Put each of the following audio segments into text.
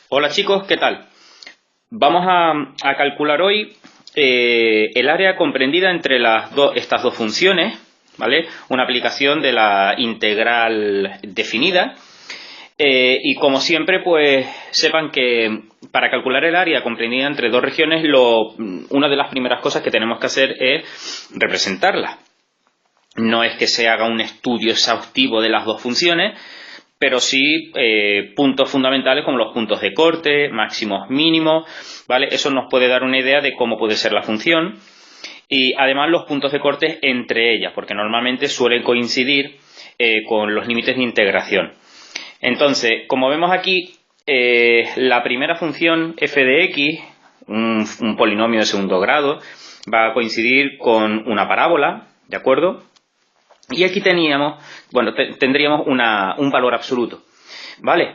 Hola chicos, ¿qué tal? Vamos a calcular hoy el área comprendida entre estas dos funciones, ¿vale? Una aplicación de la integral definida. Y como siempre, pues sepan que para calcular el área comprendida entre dos regiones, una de las primeras cosas que tenemos que hacer es representarla. No es que se haga un estudio exhaustivo de las dos funciones, pero sí puntos fundamentales como los puntos de corte, máximos, mínimos, ¿vale? Eso nos puede dar una idea de cómo puede ser la función y además los puntos de corte entre ellas, porque normalmente suelen coincidir con los límites de integración. Entonces, como vemos aquí, la primera función f de x, un polinomio de segundo grado, va a coincidir con una parábola, ¿de acuerdo? Y aquí tendríamos un valor absoluto, ¿vale?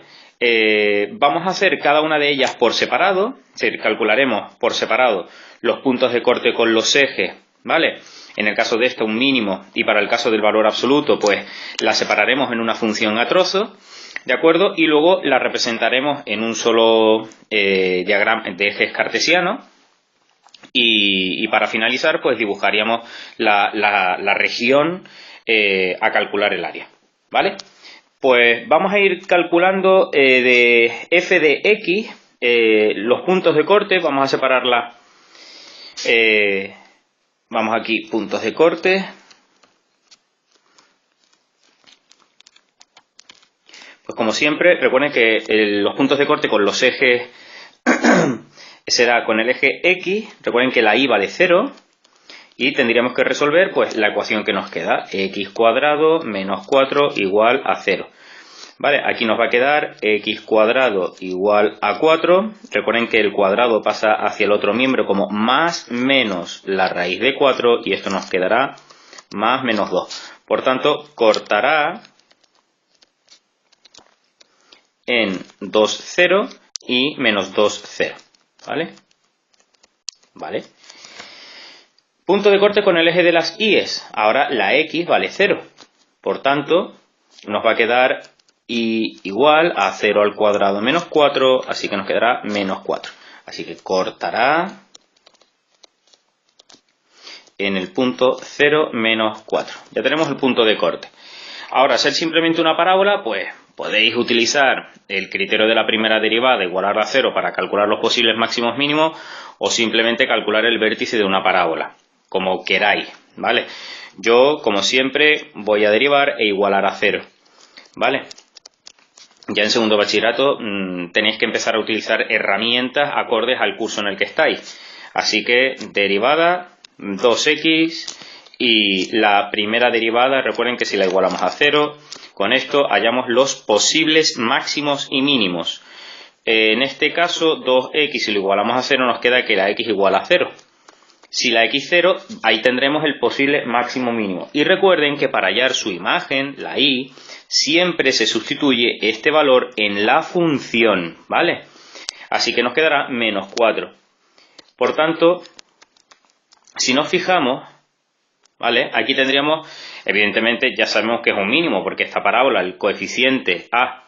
Vamos a hacer cada una de ellas por separado, es decir, calcularemos por separado los puntos de corte con los ejes, ¿vale? En el caso de esto un mínimo y para el caso del valor absoluto, pues la separaremos en una función a trozos, ¿de acuerdo? Y luego la representaremos en un solo diagrama de ejes cartesianos. Y para finalizar, pues dibujaríamos la región a calcular el área, ¿vale? Pues vamos a ir calculando de f de x los puntos de corte. Vamos a separarla. Vamos aquí, puntos de corte. Pues como siempre, recuerden que los puntos de corte con los ejes será con el eje x. Recuerden que la y vale 0. Y tendríamos que resolver pues la ecuación que nos queda, x cuadrado menos 4 igual a 0. Vale, aquí nos va a quedar x cuadrado igual a 4. Recuerden que el cuadrado pasa hacia el otro miembro como más menos la raíz de 4 y esto nos quedará más menos 2. Por tanto, cortará en 2, 0 y menos 2, 0. ¿Vale? Vale. Punto de corte con el eje de las y'es. Ahora la x vale 0. Por tanto, nos va a quedar y igual a 0 al cuadrado menos 4, así que nos quedará menos 4. Así que cortará en el punto 0 menos 4. Ya tenemos el punto de corte. Ahora, ser simplemente una parábola, pues podéis utilizar el criterio de la primera derivada igualar a 0 para calcular los posibles máximos mínimos o simplemente calcular el vértice de una parábola, como queráis, ¿vale? Yo, como siempre, voy a derivar e igualar a 0, ¿vale? Ya en segundo bachillerato tenéis que empezar a utilizar herramientas acordes al curso en el que estáis. Así que derivada 2x y la primera derivada, recuerden que si la igualamos a 0, con esto hallamos los posibles máximos y mínimos. En este caso 2x si lo igualamos a 0 nos queda que la x igual a 0. Si la x 0, ahí tendremos el posible máximo mínimo. Y recuerden que para hallar su imagen, la y, siempre se sustituye este valor en la función, ¿vale? Así que nos quedará menos 4. Por tanto, si nos fijamos, ¿vale? Aquí tendríamos, evidentemente ya sabemos que es un mínimo, porque esta parábola, el coeficiente a,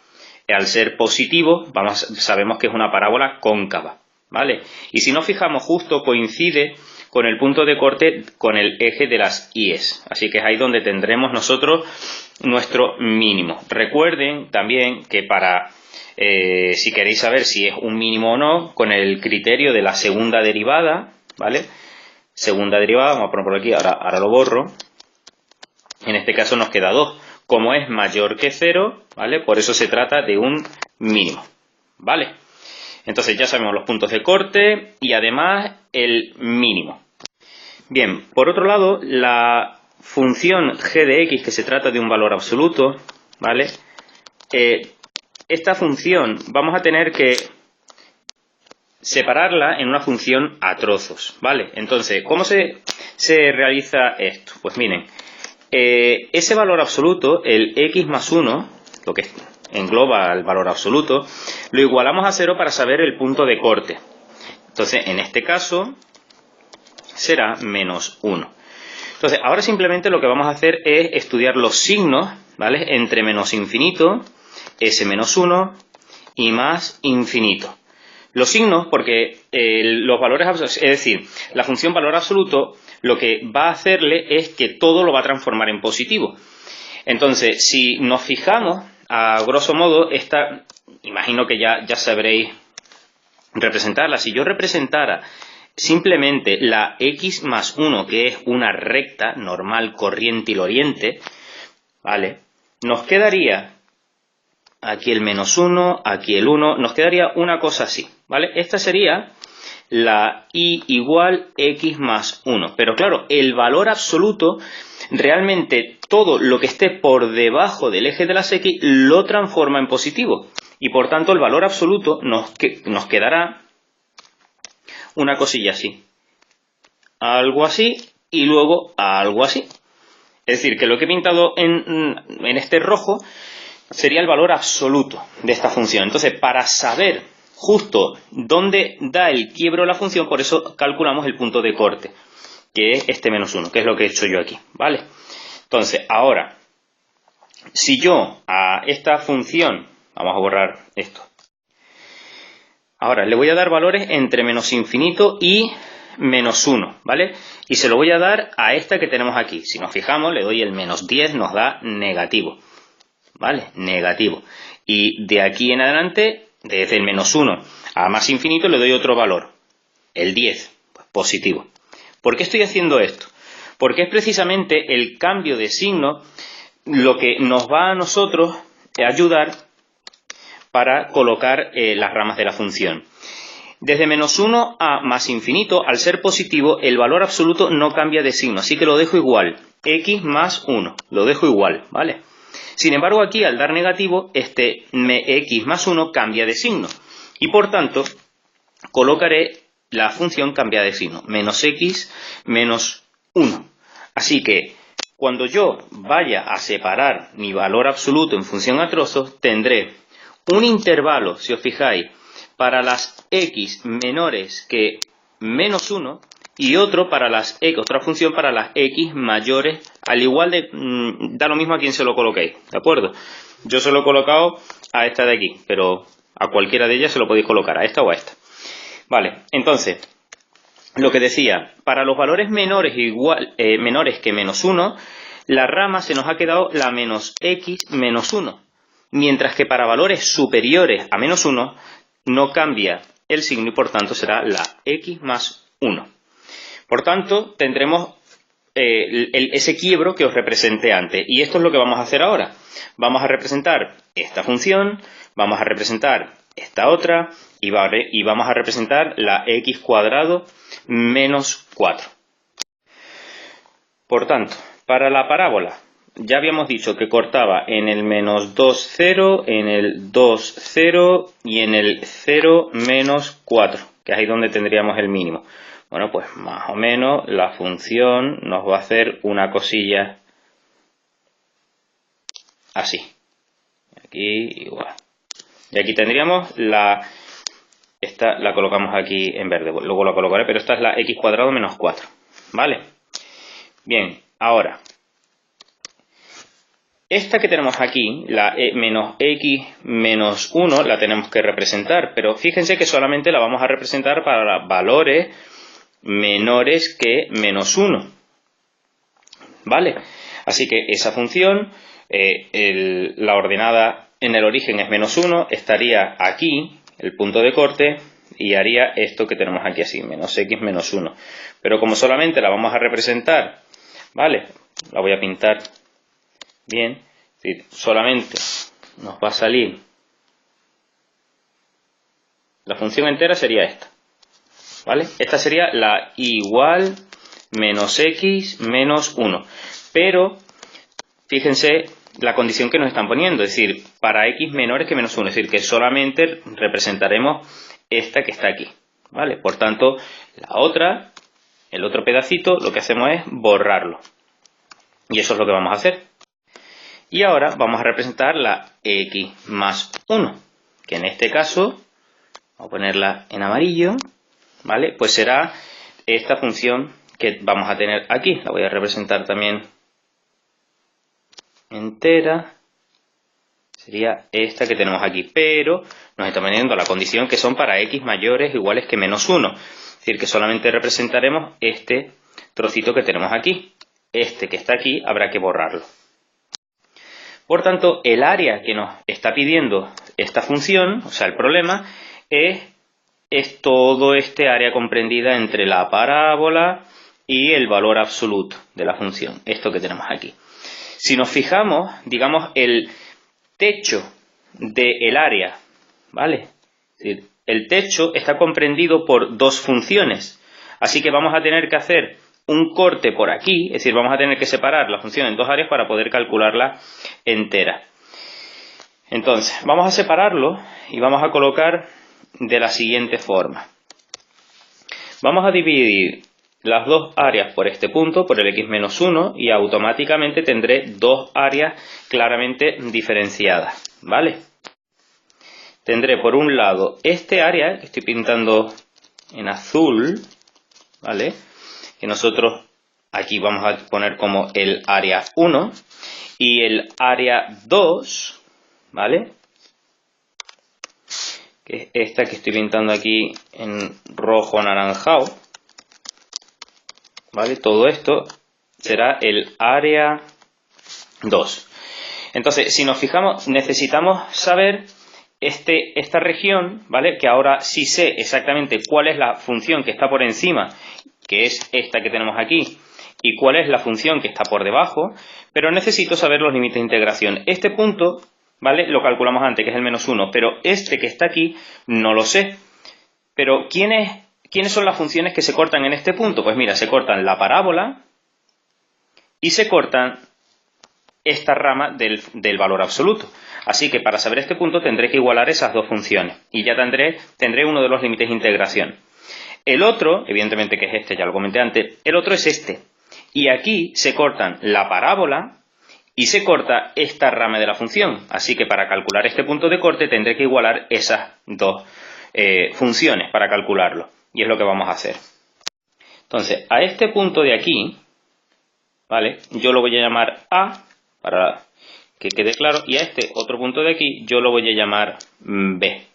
al ser positivo, sabemos que es una parábola cóncava, ¿vale? Y si nos fijamos, justo coincide con el punto de corte con el eje de las y'es. Así que es ahí donde tendremos nosotros nuestro mínimo. Recuerden también que si queréis saber si es un mínimo o no, con el criterio de la segunda derivada, ¿vale? Segunda derivada, vamos a poner por aquí, ahora lo borro. En este caso nos queda 2. Como es mayor que 0, ¿vale? Por eso se trata de un mínimo, ¿vale? Entonces ya sabemos los puntos de corte y además el mínimo. Bien, por otro lado, la función g de x, que se trata de un valor absoluto, ¿vale? Esta función vamos a tener que separarla en una función a trozos, ¿vale? Entonces, ¿cómo se realiza esto? Pues miren, ese valor absoluto, el x más 1, lo que engloba el valor absoluto, lo igualamos a 0 para saber el punto de corte. Entonces, en este caso, será menos 1. Entonces, ahora simplemente lo que vamos a hacer es estudiar los signos, ¿vale? Entre menos infinito, s menos 1, y más infinito. Los signos, porque los valores absolutos, es decir, la función valor absoluto, lo que va a hacerle es que todo lo va a transformar en positivo. Entonces, si nos fijamos, a grosso modo, esta, imagino que ya sabréis representarla. Si yo representara simplemente la x más 1, que es una recta normal, corriente y loriente, ¿vale? Nos quedaría aquí el menos 1, aquí el 1, nos quedaría una cosa así, ¿vale? Esta sería la y igual x más 1. Pero claro, el valor absoluto, realmente todo lo que esté por debajo del eje de las x lo transforma en positivo. Y por tanto el valor absoluto nos quedará una cosilla así. Algo así y luego algo así. Es decir, que lo que he pintado en este rojo sería el valor absoluto de esta función. Entonces, para saber justo dónde da el quiebro la función, por eso calculamos el punto de corte, que es este menos 1, que es lo que he hecho yo aquí, ¿vale? Entonces, ahora, si yo a esta función, vamos a borrar esto, ahora le voy a dar valores entre menos infinito y menos 1, ¿vale? Y se lo voy a dar a esta que tenemos aquí. Si nos fijamos, le doy el menos 10, nos da negativo, ¿vale? Negativo. Y de aquí en adelante, desde el menos 1 a más infinito, le doy otro valor, el 10, pues positivo. ¿Por qué estoy haciendo esto? Porque es precisamente el cambio de signo lo que nos va a nosotros a ayudar para colocar las ramas de la función. Desde menos 1 a más infinito, al ser positivo, el valor absoluto no cambia de signo, así que lo dejo igual, x más 1, lo dejo igual, ¿vale? Sin embargo, aquí al dar negativo, este x más 1 cambia de signo, y por tanto, colocaré la función cambiada de signo, menos x menos 1. Así que, cuando yo vaya a separar mi valor absoluto en función a trozos, tendré un intervalo, si os fijáis, para las x menores que menos 1 y otro para las x, otra función para las x mayores, al igual de, da lo mismo a quien se lo coloquéis, ¿de acuerdo? Yo se lo he colocado a esta de aquí, pero a cualquiera de ellas se lo podéis colocar, a esta o a esta. Vale, entonces, lo que decía, para los valores menores que menos 1, la rama se nos ha quedado la menos x menos 1, mientras que para valores superiores a menos 1 no cambia el signo y por tanto será la x más 1. Por tanto, tendremos ese quiebro que os representé antes. Y esto es lo que vamos a hacer ahora. Vamos a representar esta función, vamos a representar esta otra y vamos a representar la x cuadrado menos 4. Por tanto, para la parábola, ya habíamos dicho que cortaba en el menos 2, 0, en el 2, 0 y en el 0, menos 4, que es ahí donde tendríamos el mínimo. Bueno, pues más o menos la función nos va a hacer una cosilla así. Aquí igual. Y aquí tendríamos esta la colocamos aquí en verde, luego la colocaré, pero esta es la x cuadrado menos 4. ¿Vale? Bien, ahora, esta que tenemos aquí, la menos x menos 1, la tenemos que representar, pero fíjense que solamente la vamos a representar para valores menores que menos 1. ¿Vale? Así que esa función, la ordenada en el origen es menos 1, estaría aquí, el punto de corte, y haría esto que tenemos aquí así, menos x menos 1. Pero como solamente la vamos a representar, ¿vale? La voy a pintar bien, es decir, solamente nos va a salir, la función entera sería esta, ¿vale? Esta sería la igual menos x menos 1. Pero, fíjense la condición que nos están poniendo, es decir, para x menores que menos 1, es decir, que solamente representaremos esta que está aquí, ¿vale? Por tanto, la otra, el otro pedacito, lo que hacemos es borrarlo. Y eso es lo que vamos a hacer. Y ahora vamos a representar la x más 1, que en este caso, vamos a ponerla en amarillo, ¿vale? Pues será esta función que vamos a tener aquí. La voy a representar también entera. sería esta que tenemos aquí, pero nos está poniendo la condición que son para x mayores o iguales que menos 1. Es decir, que solamente representaremos este trocito que tenemos aquí. Este que está aquí habrá que borrarlo. Por tanto, el área que nos está pidiendo esta función, o sea, el problema, es todo este área comprendida entre la parábola y el valor absoluto de la función, esto que tenemos aquí. Si nos fijamos, digamos, el techo del área, ¿vale? Es decir, el techo está comprendido por dos funciones, así que vamos a tener que hacer un corte por aquí, es decir, vamos a tener que separar la función en dos áreas para poder calcularla entera. Entonces, vamos a separarlo y vamos a colocar de la siguiente forma. Vamos a dividir las dos áreas por este punto, por el x menos 1, y automáticamente tendré dos áreas claramente diferenciadas, ¿vale? Tendré por un lado este área, que estoy pintando en azul, ¿vale? Que nosotros aquí vamos a poner como el área 1, y el área 2, ¿vale? Que es esta que estoy pintando aquí en rojo anaranjado, ¿vale? Todo esto será el área 2. Entonces, si nos fijamos, necesitamos saber esta región, ¿vale? Que ahora sí sé exactamente cuál es la función que está por encima, que es esta que tenemos aquí, y cuál es la función que está por debajo, pero necesito saber los límites de integración. Este punto, ¿vale? Lo calculamos antes, que es el menos 1, pero este que está aquí no lo sé. Pero ¿quiénes son las funciones que se cortan en este punto? Pues mira, se cortan la parábola y se cortan esta rama del valor absoluto. Así que para saber este punto tendré que igualar esas dos funciones y ya tendré uno de los límites de integración. El otro, evidentemente que es este, ya lo comenté antes, el otro es este. Y aquí se cortan la parábola y se corta esta rama de la función. Así que para calcular este punto de corte tendré que igualar esas dos funciones para calcularlo. Y es lo que vamos a hacer. Entonces, a este punto de aquí, ¿vale? Yo lo voy a llamar A, para que quede claro, y a este otro punto de aquí yo lo voy a llamar B.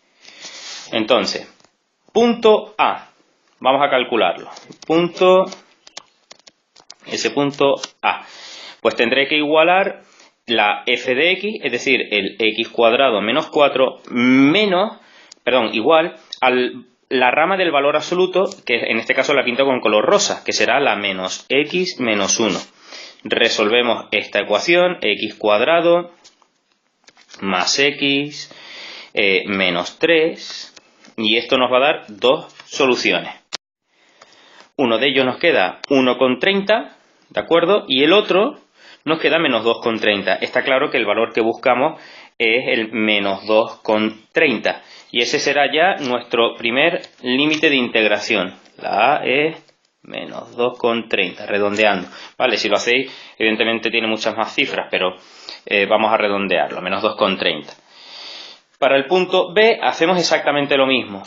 Entonces, punto A, vamos a calcularlo. Ese punto A. Pues tendré que igualar la f de x, es decir, el x cuadrado menos 4 igual a la rama del valor absoluto, que en este caso la pinto con color rosa, que será la menos x menos 1. Resolvemos esta ecuación, x cuadrado más x menos 3, y esto nos va a dar dos soluciones. Uno de ellos nos queda 1,30, ¿de acuerdo? Y el otro nos queda menos 2,30. Está claro que el valor que buscamos es el menos 2,30. Y ese será ya nuestro primer límite de integración. La A es menos 2,30, redondeando. Vale, si lo hacéis, evidentemente tiene muchas más cifras, pero vamos a redondearlo, menos 2,30. Para el punto B hacemos exactamente lo mismo.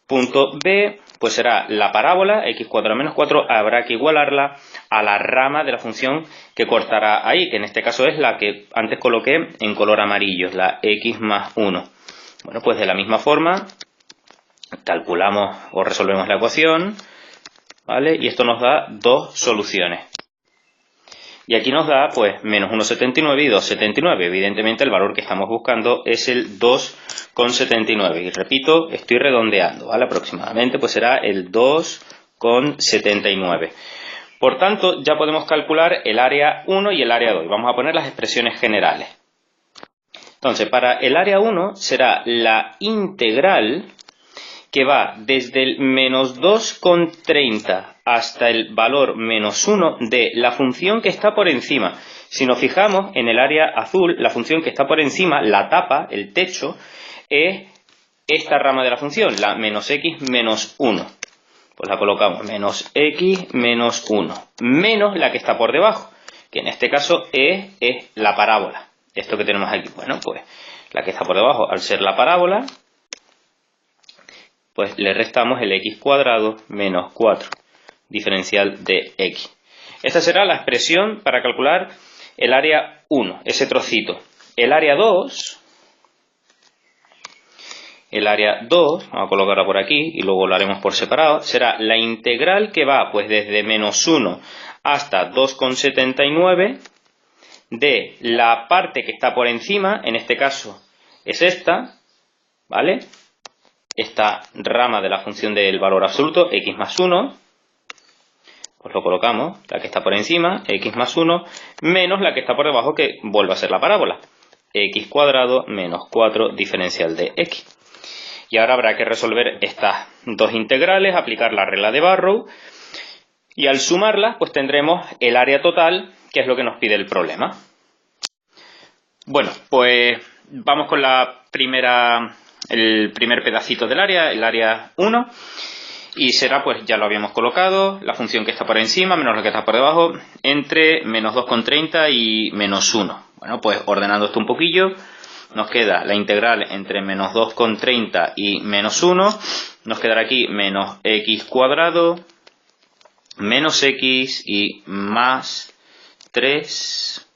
Punto B, pues será la parábola, x cuadrado menos 4, habrá que igualarla a la rama de la función que cortará ahí, que en este caso es la que antes coloqué en color amarillo, la x más 1. Bueno, pues de la misma forma, calculamos o resolvemos la ecuación, ¿vale? Y esto nos da dos soluciones. Y aquí nos da, pues, menos 1,79 y 2,79. Evidentemente el valor que estamos buscando es el 2,79. Y repito, estoy redondeando, ¿vale? Aproximadamente, pues será el 2,79. Por tanto, ya podemos calcular el área 1 y el área 2. Vamos a poner las expresiones generales. Entonces, para el área 1 será la integral que va desde el menos 2,30 hasta el valor menos 1 de la función que está por encima. Si nos fijamos en el área azul, la función que está por encima, la tapa, el techo, es esta rama de la función, la menos x menos 1. Pues la colocamos menos x menos 1, menos la que está por debajo, que en este caso es la parábola. Esto que tenemos aquí, bueno, pues la que está por debajo, al ser la parábola, pues le restamos el x cuadrado menos 4, diferencial de x. Esta será la expresión para calcular el área 1, ese trocito. El área 2, vamos a colocarla por aquí y luego lo haremos por separado, será la integral que va pues desde menos 1 hasta 2,79 de la parte que está por encima, en este caso es esta, ¿vale? Esta rama de la función del valor absoluto, x más 1, pues lo colocamos, la que está por encima, x más 1, menos la que está por debajo, que vuelve a ser la parábola, x cuadrado menos 4 diferencial de x. Y ahora habrá que resolver estas dos integrales, aplicar la regla de Barrow, y al sumarlas pues tendremos el área total, que es lo que nos pide el problema. Bueno, pues vamos con el primer pedacito del área, el área 1, y será, pues ya lo habíamos colocado, la función que está por encima menos la que está por debajo, entre menos 2,30 y menos 1. Bueno, pues ordenando esto un poquillo, nos queda la integral entre menos 2,30 y menos 1, nos quedará aquí menos x cuadrado, menos x y más 3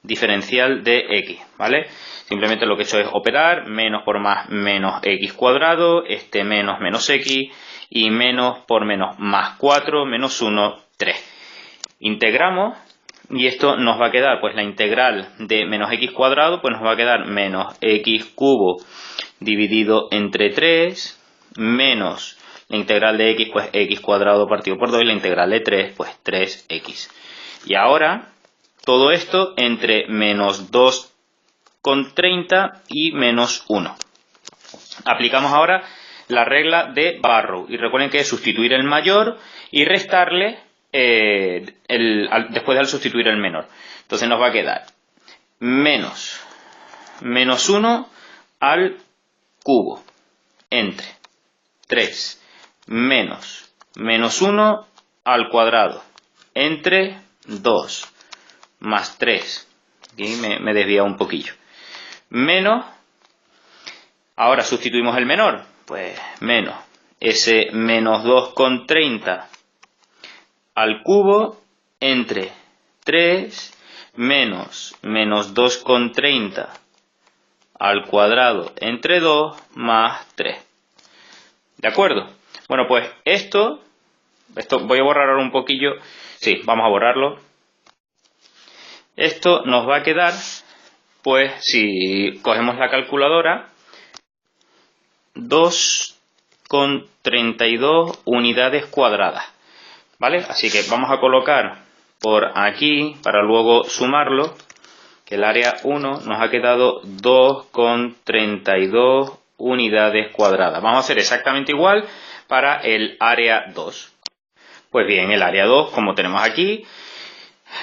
diferencial de x, ¿vale? Simplemente lo que he hecho es operar, menos por más menos x cuadrado, menos menos x, y menos por menos más 4, menos 1, 3. Integramos, y esto nos va a quedar, pues la integral de menos x cuadrado, pues nos va a quedar menos x cubo dividido entre 3, menos la integral de x, pues x cuadrado partido por 2, y la integral de 3, pues 3x. Y ahora todo esto entre menos 2,30 y menos 1. Aplicamos ahora la regla de Barrow. Y recuerden que es sustituir el mayor y restarle después de sustituir el menor. Entonces nos va a quedar menos 1 al cubo entre 3 menos 1 al cuadrado entre 2 más 3, aquí me he desviado un poquillo, menos, ahora sustituimos el menor, pues menos ese menos 2,30 al cubo entre 3 menos 2,30 al cuadrado entre 2 más 3. ¿De acuerdo? Bueno, pues esto voy a borrar ahora un poquillo, sí, vamos a borrarlo. Esto nos va a quedar, pues si cogemos la calculadora, 2,32 unidades cuadradas, ¿vale? Así que vamos a colocar por aquí, para luego sumarlo, que el área 1 nos ha quedado 2,32 unidades cuadradas. Vamos a hacer exactamente igual para el área 2. Pues bien, el área 2, como tenemos aquí,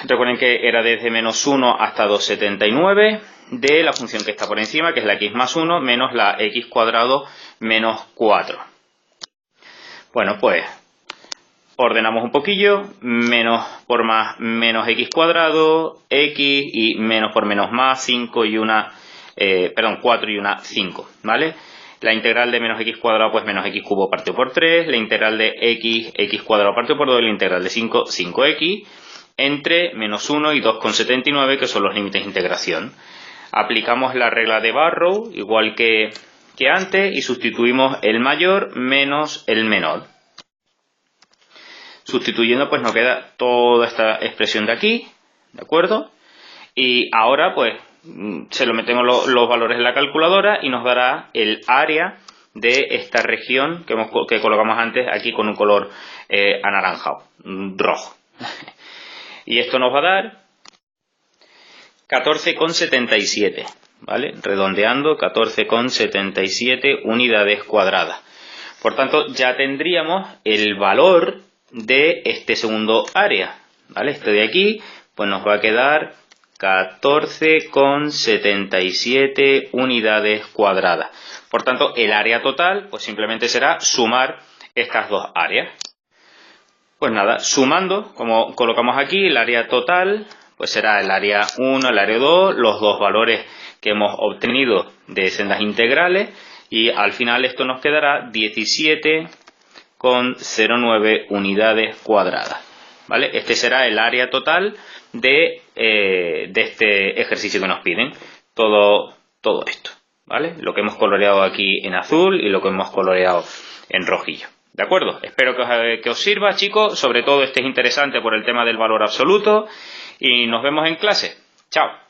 recuerden que era desde menos 1 hasta 2,79 de la función que está por encima, que es la x más 1, menos la x cuadrado menos 4. Bueno, pues ordenamos un poquillo, menos por más menos x cuadrado, x, y menos por menos más 4 y una 5, ¿vale? La integral de menos x cuadrado, pues menos x cubo partido por 3, la integral de x cuadrado partido por 2, y la integral de 5x, entre menos 1 y 2,79, que son los límites de integración. Aplicamos la regla de Barrow, igual que antes, y sustituimos el mayor menos el menor. Sustituyendo, pues nos queda toda esta expresión de aquí, ¿de acuerdo? Y ahora, pues, se lo metemos los valores en la calculadora y nos dará el área de esta región que colocamos antes aquí con un color anaranjado, rojo. Y esto nos va a dar 14,77, ¿vale? Redondeando, 14,77 unidades cuadradas. Por tanto, ya tendríamos el valor de este segundo área, ¿vale? Este de aquí, pues nos va a quedar 14,77 unidades cuadradas. Por tanto, el área total, pues simplemente será sumar estas dos áreas. Pues nada, sumando, como colocamos aquí, el área total, pues será el área 1, el área 2, los dos valores que hemos obtenido de sendas integrales, y al final esto nos quedará 17,09 unidades cuadradas, ¿vale? Este será el área total de este ejercicio que nos piden. todo esto, ¿vale? Lo que hemos coloreado aquí en azul y lo que hemos coloreado en rojillo. ¿De acuerdo? Espero que os sirva, chicos. Sobre todo este es interesante por el tema del valor absoluto. Y nos vemos en clase. Chao.